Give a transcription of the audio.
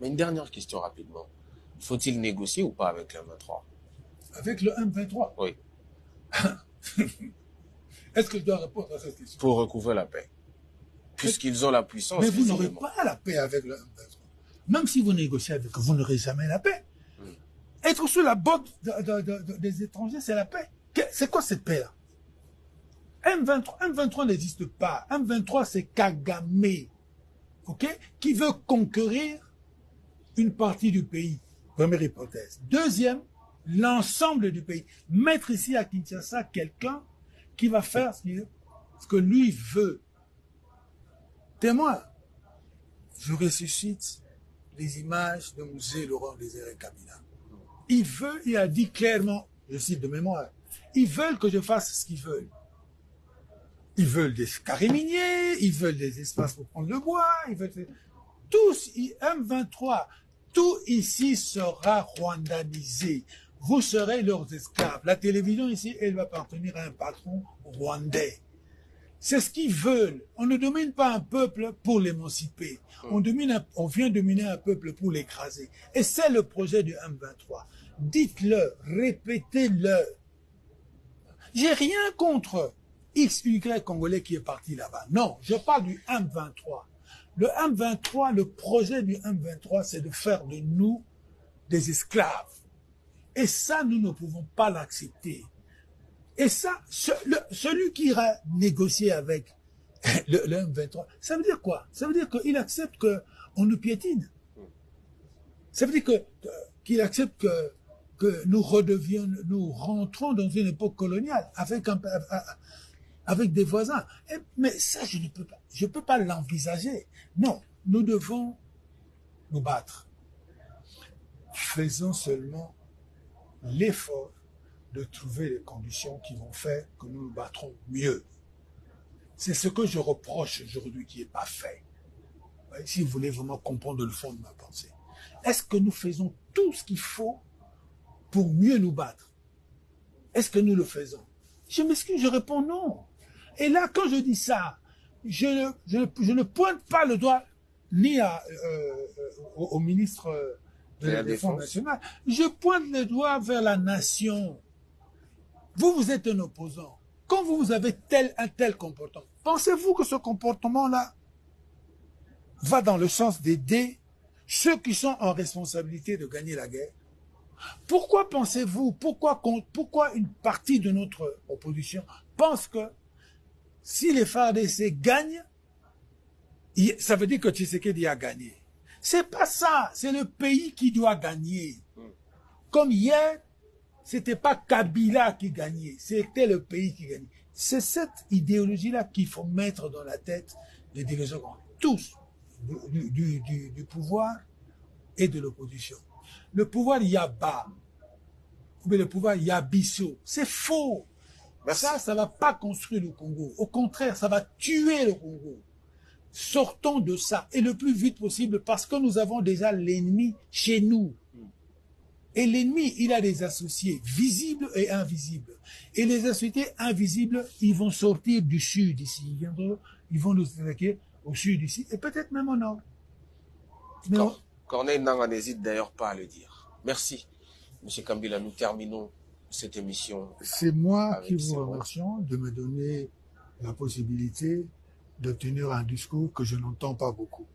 Mais une dernière question rapidement. Faut-il négocier ou pas avec le M23? Avec le M23? Oui. Est-ce que je dois répondre à cette question? Pour recouvrer la paix. Puisqu'ils ont la puissance. Mais vous n'aurez pas la paix avec le M23. Même si vous négociez avec eux, vous n'aurez jamais la paix. Être sous la botte des étrangers, c'est la paix. C'est quoi cette paix-là? M23 n'existe pas. M23, c'est Kagame, ok, qui veut conquérir une partie du pays. Première hypothèse. Deuxième, l'ensemble du pays. Mettre ici à Kinshasa quelqu'un qui va faire ce que lui veut. Témoin, je ressuscite les images de Musée Laurent Désiré Kabila. Il a dit clairement, je cite de mémoire, ils veulent que je fasse ce qu'ils veulent. Ils veulent des carrés miniers, ils veulent des espaces pour prendre le bois, ils veulent... Tous, M23, tout ici sera rwandanisé. Vous serez leurs esclaves. La télévision ici, elle va appartenir à un patron rwandais. C'est ce qu'ils veulent. On ne domine pas un peuple pour l'émanciper. On vient dominer un peuple pour l'écraser. Et c'est le projet du M23. Dites-le, répétez-le. J'ai rien contre X, Y Congolais qui est parti là-bas. Non, je parle du M23. Le M23, le projet du M23, c'est de faire de nous des esclaves. Et ça, nous ne pouvons pas l'accepter. Et ça, celui qui ira négocier avec le M23, ça veut dire quoi? Ça veut dire qu'il accepte qu'on nous piétine. Ça veut dire qu'il accepte que nous rentrons dans une époque coloniale avec des voisins. Mais ça, je ne peux pas l'envisager. Non, nous devons nous battre. Faisons seulement l'effort de trouver les conditions qui vont faire que nous nous battrons mieux. C'est ce que je reproche aujourd'hui qui n'est pas fait. Si vous voulez vraiment comprendre le fond de ma pensée. Est-ce que nous faisons tout ce qu'il faut pour mieux nous battre? Est-ce que nous le faisons? Je m'excuse, je réponds non. Et là, quand je dis ça, je ne pointe pas le doigt ni au ministre de la Défense nationale. Je pointe le doigt vers la nation. Vous êtes un opposant. Quand vous avez un tel comportement, pensez-vous que ce comportement-là va dans le sens d'aider ceux qui sont en responsabilité de gagner la guerre? Pourquoi pensez-vous, pourquoi une partie de notre opposition pense que si les FARDC gagnent, ça veut dire que Tshisekedi a gagné? C'est pas ça, c'est le pays qui doit gagner. Comme hier, c'était pas Kabila qui gagnait, c'était le pays qui gagnait. C'est cette idéologie-là qu'il faut mettre dans la tête des dirigeants, tous, du pouvoir et de l'opposition. Le pouvoir, il y a bas, ou bien le pouvoir, il y a Bissot. C'est faux. Ça ne va pas construire le Congo. Au contraire, ça va tuer le Congo. Sortons de ça, et le plus vite possible, parce que nous avons déjà l'ennemi chez nous. Et l'ennemi, il a des associés visibles et invisibles. Et les associés invisibles, ils vont sortir du sud ici. Ils vont nous attaquer au sud ici, et peut-être même au nord. Corneille Nangaa n'hésite d'ailleurs pas à le dire. Merci, M. Kambila. Nous terminons cette émission. C'est moi qui vous remercie de me donner la possibilité de tenir un discours que je n'entends pas beaucoup.